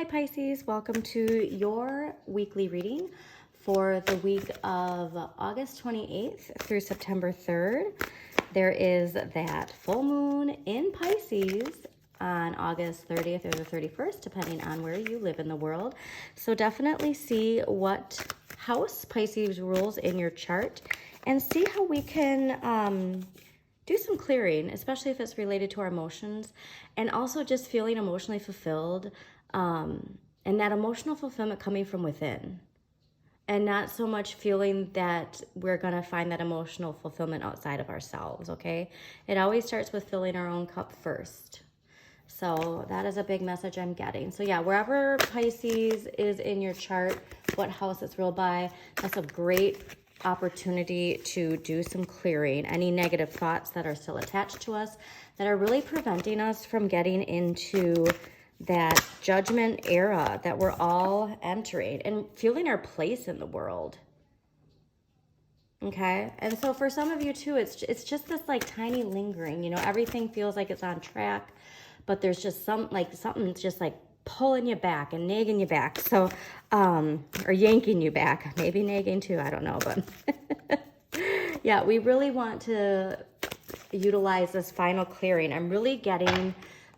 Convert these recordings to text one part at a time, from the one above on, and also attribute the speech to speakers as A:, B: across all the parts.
A: Hi Pisces, welcome to your weekly reading for the week of August 28th through September 3rd. There is that full moon in Pisces on August 30th or the 31st, depending on where you live in the world. So definitely see what house Pisces rules in your chart and see how we can do some clearing, especially if it's related to our emotions, and also just feeling emotionally fulfilled, and that emotional fulfillment coming from within, and not so much feeling that we're going to find that emotional fulfillment outside of ourselves, okay? It always starts with filling our own cup first. So that is a big message I'm getting. So yeah, wherever Pisces is in your chart, what house it's ruled by, that's a great opportunity to do some clearing. Any negative thoughts that are still attached to us that are really preventing us from getting into that judgment era that we're all entering and feeling our place in the world. Okay, and so for some of you too, it's just this like tiny lingering, you know, everything feels like it's on track, but there's just something's just like pulling you back and nagging you back. So, or yanking you back, maybe nagging too, I don't know, but yeah, we really want to utilize this final clearing. I'm really getting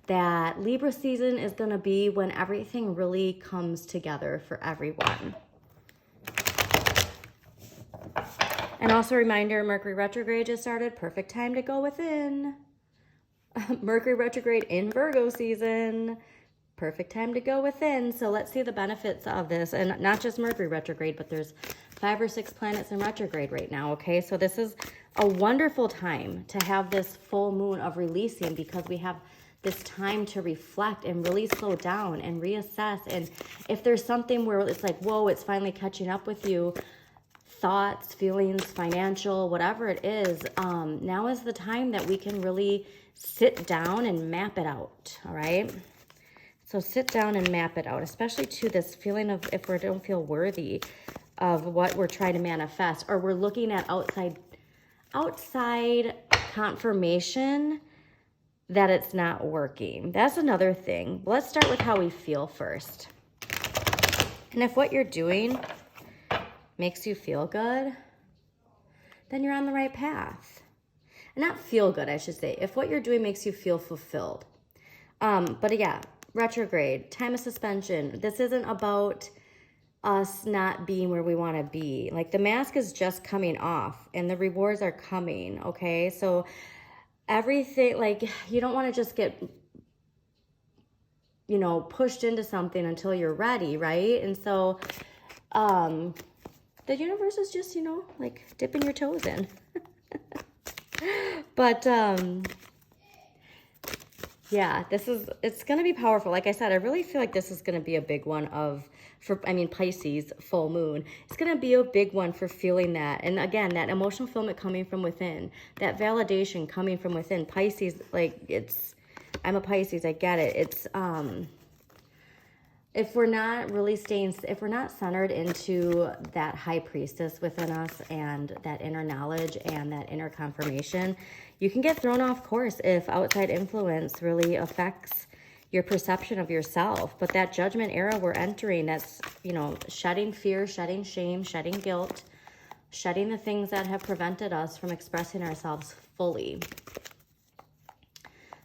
A: that Libra season is going to be when everything really comes together for everyone. And also a reminder, Mercury retrograde just started. Perfect time to go within. Mercury retrograde in Virgo season. Perfect time to go within. So let's see the benefits of this. And not just Mercury retrograde, but there's 5 or 6 planets in retrograde right now, okay? So this is a wonderful time to have this full moon of releasing, because we have this time to reflect and really slow down and reassess. And if there's something where it's like, whoa, it's finally catching up with you, thoughts, feelings, financial, whatever it is, now is the time that we can really sit down and map it out, all right? So sit down and map it out, especially to this feeling of if we don't feel worthy of what we're trying to manifest, or we're looking at outside confirmation that it's not working. That's another thing. Let's start with how we feel first. And if what you're doing makes you feel good, then you're on the right path. And not feel good, I should say. If what you're doing makes you feel fulfilled. But yeah, retrograde, time of suspension. This isn't about us not being where we want to be. Like, the mask is just coming off and the rewards are coming, okay? So everything, like, you don't want to just get, you know, pushed into something until you're ready, right? And so the universe is just, you know, like dipping your toes in. But yeah, it's going to be powerful. Like I said, I really feel like this is going to be a big one Pisces full moon. It's going to be a big one for feeling that. And again, that emotional fulfillment coming from within, that validation coming from within. Pisces, like, I'm a Pisces, I get it. It's, if we're not centered into that high priestess within us and that inner knowledge and that inner confirmation, you can get thrown off course if outside influence really affects your perception of yourself. But that judgment era we're entering, that's, you know, shedding fear, shedding shame, shedding guilt, shedding the things that have prevented us from expressing ourselves fully.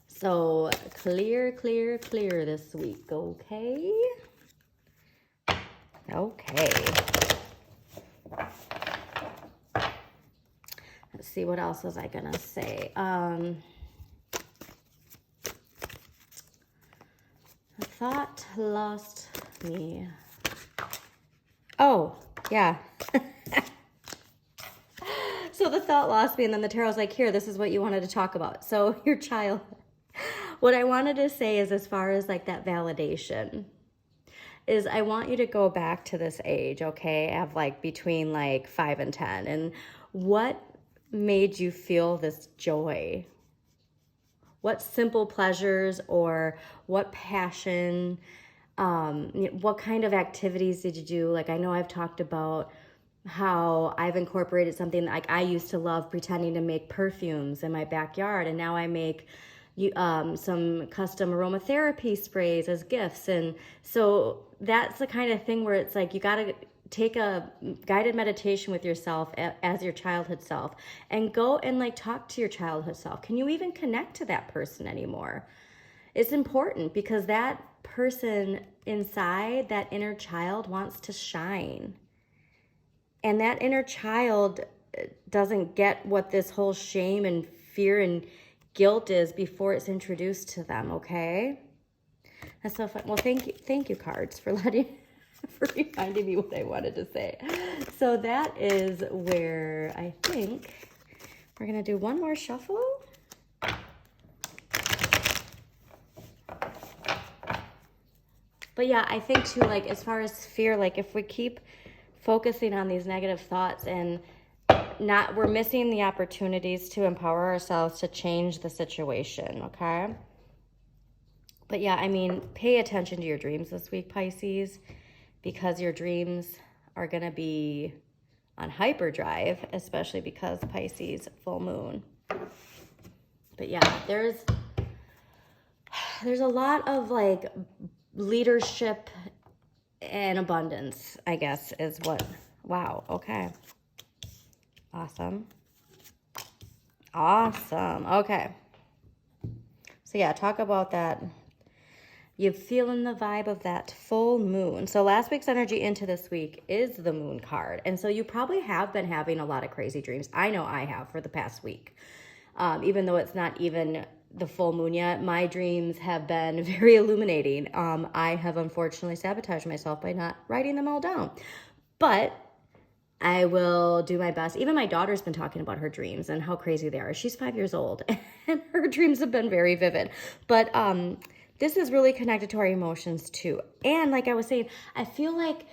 A: So clear, clear, clear this week, okay? Okay. Let's see, what else was I gonna say? A thought lost me. Oh, yeah. So the thought lost me, and then the tarot's like, here, this is what you wanted to talk about. So your child. What I wanted to say is, as far as like that validation, is I want you to go back to this age, okay, of like between like 5 and 10. And what made you feel this joy? What simple pleasures or what passion, what kind of activities did you do? Like, I know I've talked about how I've incorporated something like I used to love pretending to make perfumes in my backyard, and now I make some custom aromatherapy sprays as gifts. And so that's the kind of thing where it's like, you got to take a guided meditation with yourself as your childhood self, and go and like talk to your childhood self. Can you even connect to that person anymore? It's important, because that person inside, that inner child, wants to shine. And that inner child doesn't get what this whole shame and fear and guilt is before it's introduced to them, okay? That's so fun. Well, thank you cards for for reminding me what I wanted to say. So that is where I think we're gonna do one more shuffle. But yeah, I think too, like as far as fear, like if we keep focusing on these negative thoughts and we're missing the opportunities to empower ourselves to change the situation, okay? But yeah, I mean, pay attention to your dreams this week, Pisces, because your dreams are going to be on hyperdrive, especially because Pisces full moon. But yeah, there's a lot of like leadership and abundance, I guess, is what. Wow, okay. Awesome. Okay. So yeah, talk about that. You're feeling the vibe of that full moon. So last week's energy into this week is the moon card. And so you probably have been having a lot of crazy dreams. I know I have for the past week. Even though it's not even the full moon yet, my dreams have been very illuminating. I have unfortunately sabotaged myself by not writing them all down. But I will do my best. Even my daughter's been talking about her dreams and how crazy they are. She's 5 years old and her dreams have been very vivid. But this is really connected to our emotions too. And like I was saying, I feel like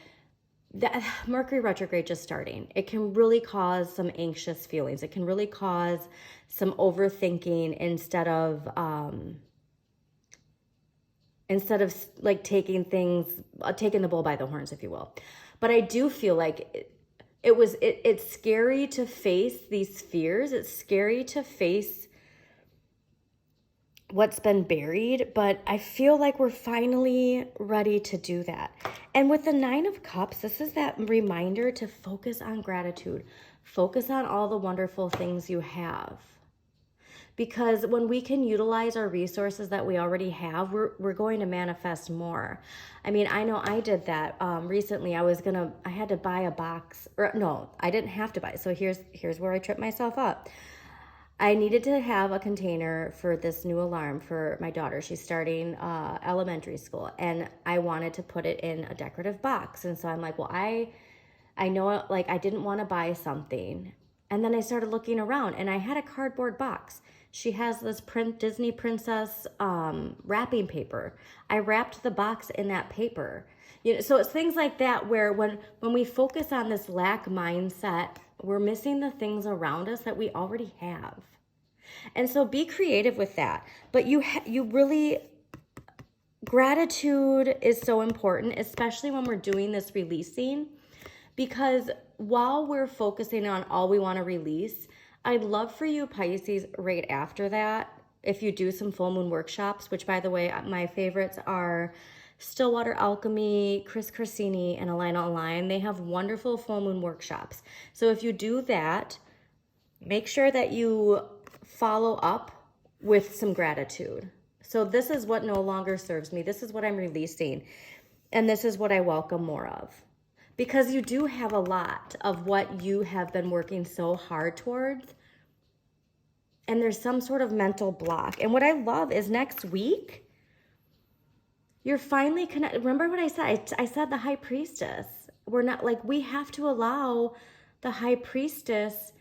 A: the Mercury retrograde just starting, it can really cause some anxious feelings. It can really cause some overthinking instead of like taking the bull by the horns, if you will. But I do feel like it's scary to face these fears. It's scary to face what's been buried, but I feel like we're finally ready to do that. And with the 9 of Cups, this is that reminder to focus on gratitude. Focus on all the wonderful things you have. Because when we can utilize our resources that we already have, we're going to manifest more. I mean, I know I did that recently. I had to buy a box, or no, I didn't have to buy. So here's where I tripped myself up. I needed to have a container for this new alarm for my daughter. She's starting elementary school, and I wanted to put it in a decorative box. And so I'm like, well, I know, like, I didn't want to buy something. And then I started looking around, and I had a cardboard box. She has this Disney princess wrapping paper. I wrapped the box in that paper. So it's things like that where when we focus on this lack mindset, we're missing the things around us that we already have. And so be creative with that. But you really, gratitude is so important, especially when we're doing this releasing, because while we're focusing on all we want to release, I'd love for you, Pisces, right after that, if you do some full moon workshops, which by the way, my favorites are Stillwater Alchemy, Chris Corsini, and Alina Online. They have wonderful full moon workshops. So if you do that, make sure that you follow up with some gratitude. So this is what no longer serves me. This is what I'm releasing. And this is what I welcome more of. Because you do have a lot of what you have been working so hard towards. And there's some sort of mental block. And what I love is next week, you're finally connected. Remember what I said? I said the high priestess. We're not like, we have to allow the high priestess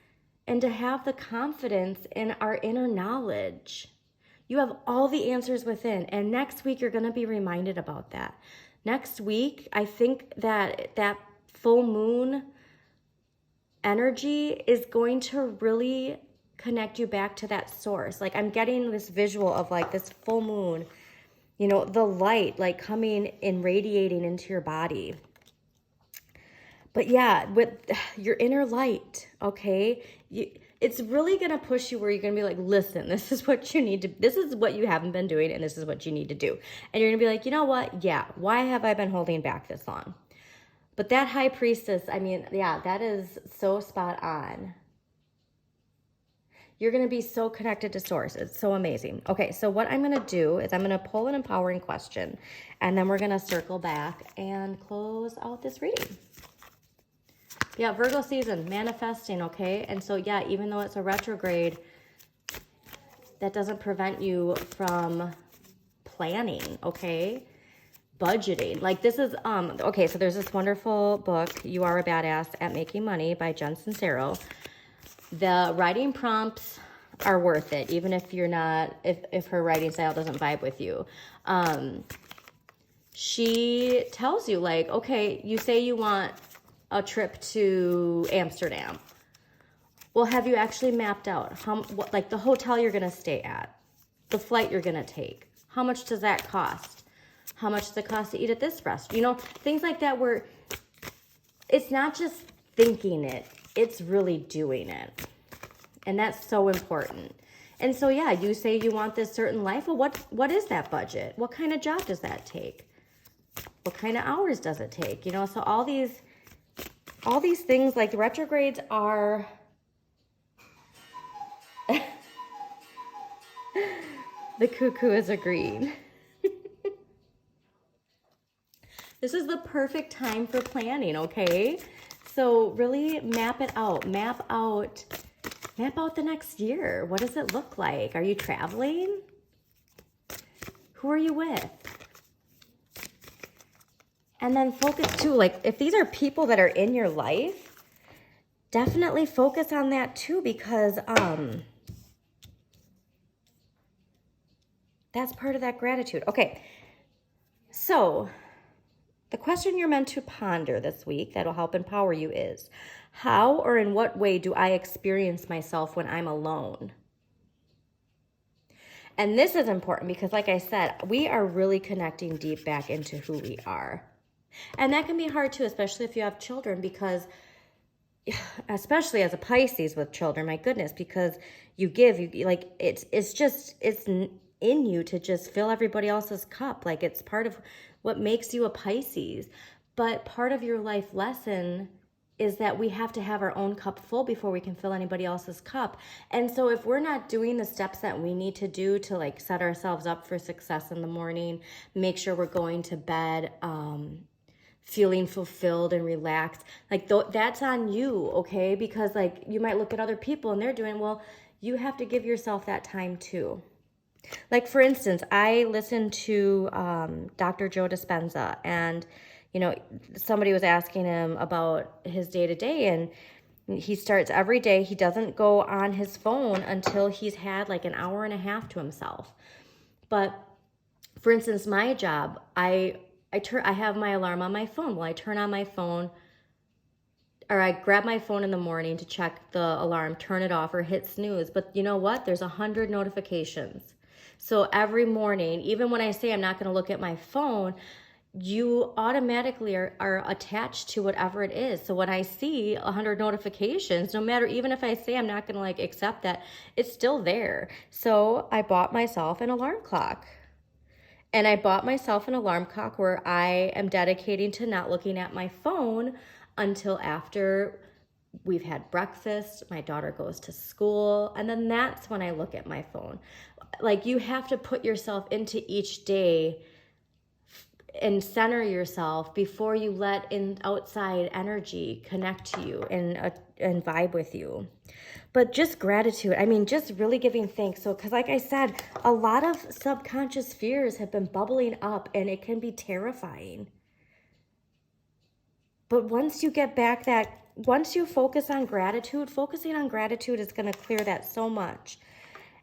A: and to have the confidence in our inner knowledge. You have all the answers within. And next week, you're going to be reminded about that. Next week, I think that full moon energy is going to really connect you back to that source. Like, I'm getting this visual of like this full moon, the light like coming and radiating into your body. But yeah, with your inner light, okay? It's really going to push you where you're going to be like, listen, this is what you need to, this is what you haven't been doing, and this is what you need to do. And you're going to be like, you know what? Yeah, why have I been holding back this long? But that high priestess, I mean, yeah, that is so spot on. You're going to be so connected to source. It's so amazing. Okay, so what I'm going to do is I'm going to pull an empowering question, and then we're going to circle back and close out this reading. Yeah, Virgo season, manifesting, okay? And so, yeah, even though it's a retrograde, that doesn't prevent you from planning, okay? Budgeting. Like this is, okay, so there's this wonderful book, You Are a Badass at Making Money by Jen Sincero. The writing prompts are worth it, even if you're not, if her writing style doesn't vibe with you. She tells you like, okay, you say you want a trip to Amsterdam. Well, have you actually mapped out like the hotel you're going to stay at, the flight you're going to take? How much does that cost? How much does it cost to eat at this restaurant? You know, things like that where it's not just thinking it, it's really doing it. And that's so important. And so, yeah, you say you want this certain life. Well, what is that budget? What kind of job does that take? What kind of hours does it take? You know, so all these things, like the retrogrades are the cuckoo is agreeing. This is the perfect time for planning, okay? So really map it out. Map out the next year. What does it look like? Are you traveling? Who are you with? And then focus too, like if these are people that are in your life, definitely focus on that too, because that's part of that gratitude. Okay, so the question you're meant to ponder this week that'll help empower you is, how or in what way do I experience myself when I'm alone? And this is important because, like I said, we are really connecting deep back into who we are. And that can be hard too, especially if you have children, because especially as a Pisces with children, my goodness, because you like, it's in you to just fill everybody else's cup. Like it's part of what makes you a Pisces. But part of your life lesson is that we have to have our own cup full before we can fill anybody else's cup. And so if we're not doing the steps that we need to do to like set ourselves up for success in the morning, make sure we're going to bed feeling fulfilled and relaxed, like that's on you, okay? Because like you might look at other people and they're doing, well, you have to give yourself that time too. Like for instance, I listened to Dr. Joe Dispenza, and you know, somebody was asking him about his day-to-day, and he starts every day, he doesn't go on his phone until he's had like an hour and a half to himself. But for instance, my job, I have my alarm on my phone. Well, I turn on my phone, or I grab my phone in the morning to check the alarm, turn it off, or hit snooze. But you know what? There's 100 notifications. So every morning, even when I say I'm not going to look at my phone, you automatically are attached to whatever it is. So when I see 100 notifications, no matter, even if I say I'm not going to like accept that, it's still there. So I bought myself an alarm clock. And I bought myself an alarm clock where I am dedicating to not looking at my phone until after we've had breakfast, my daughter goes to school, and then that's when I look at my phone. Like you have to put yourself into each day and center yourself before you let in outside energy connect to you and vibe with you. But just gratitude, I mean, just really giving thanks. So, because like I said, a lot of subconscious fears have been bubbling up, and it can be terrifying. But once you get back once you focus on gratitude, focusing on gratitude is going to clear that so much.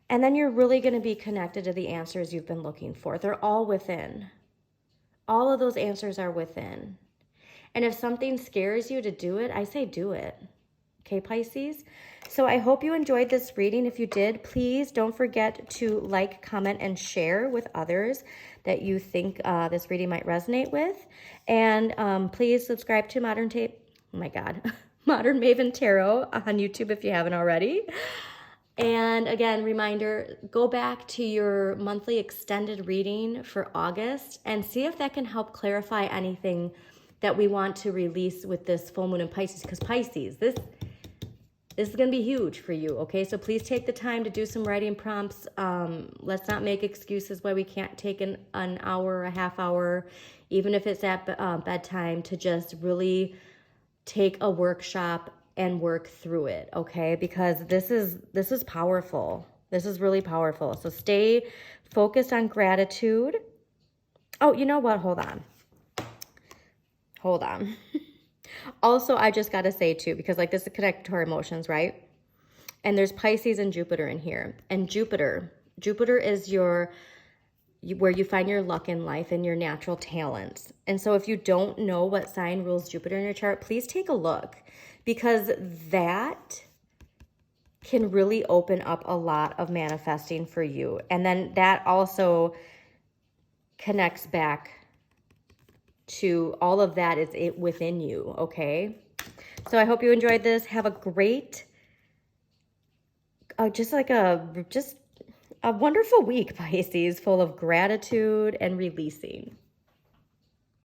A: And then you're really going to be connected to the answers you've been looking for. They're all within. All of those answers are within. And if something scares you to do it, I say do it. Okay, Pisces? So I hope you enjoyed this reading. If you did, please don't forget to like, comment, and share with others that you think this reading might resonate with. And please subscribe to Modern Tape. Oh my God. Modern Maven Tarot on YouTube if you haven't already. And again, reminder, go back to your monthly extended reading for August and see if that can help clarify anything that we want to release with this full moon in Pisces. Because Pisces, this is going to be huge for you, okay? So please take the time to do some writing prompts. Let's not make excuses why we can't take an hour or a half hour, even if it's at bedtime, to just really take a workshop and work through it, okay? Because this is powerful. This is really powerful. So stay focused on gratitude. Oh, you know what? Hold on. Also, I just got to say too, because like this is connected to our emotions, right? And there's Pisces and Jupiter in here. And Jupiter is where you find your luck in life and your natural talents. And so if you don't know what sign rules Jupiter in your chart, please take a look, because that can really open up a lot of manifesting for you. And then that also connects back to all of that is it within you, okay? So I hope you enjoyed this. Have a great, just a wonderful week, Pisces, full of gratitude and releasing.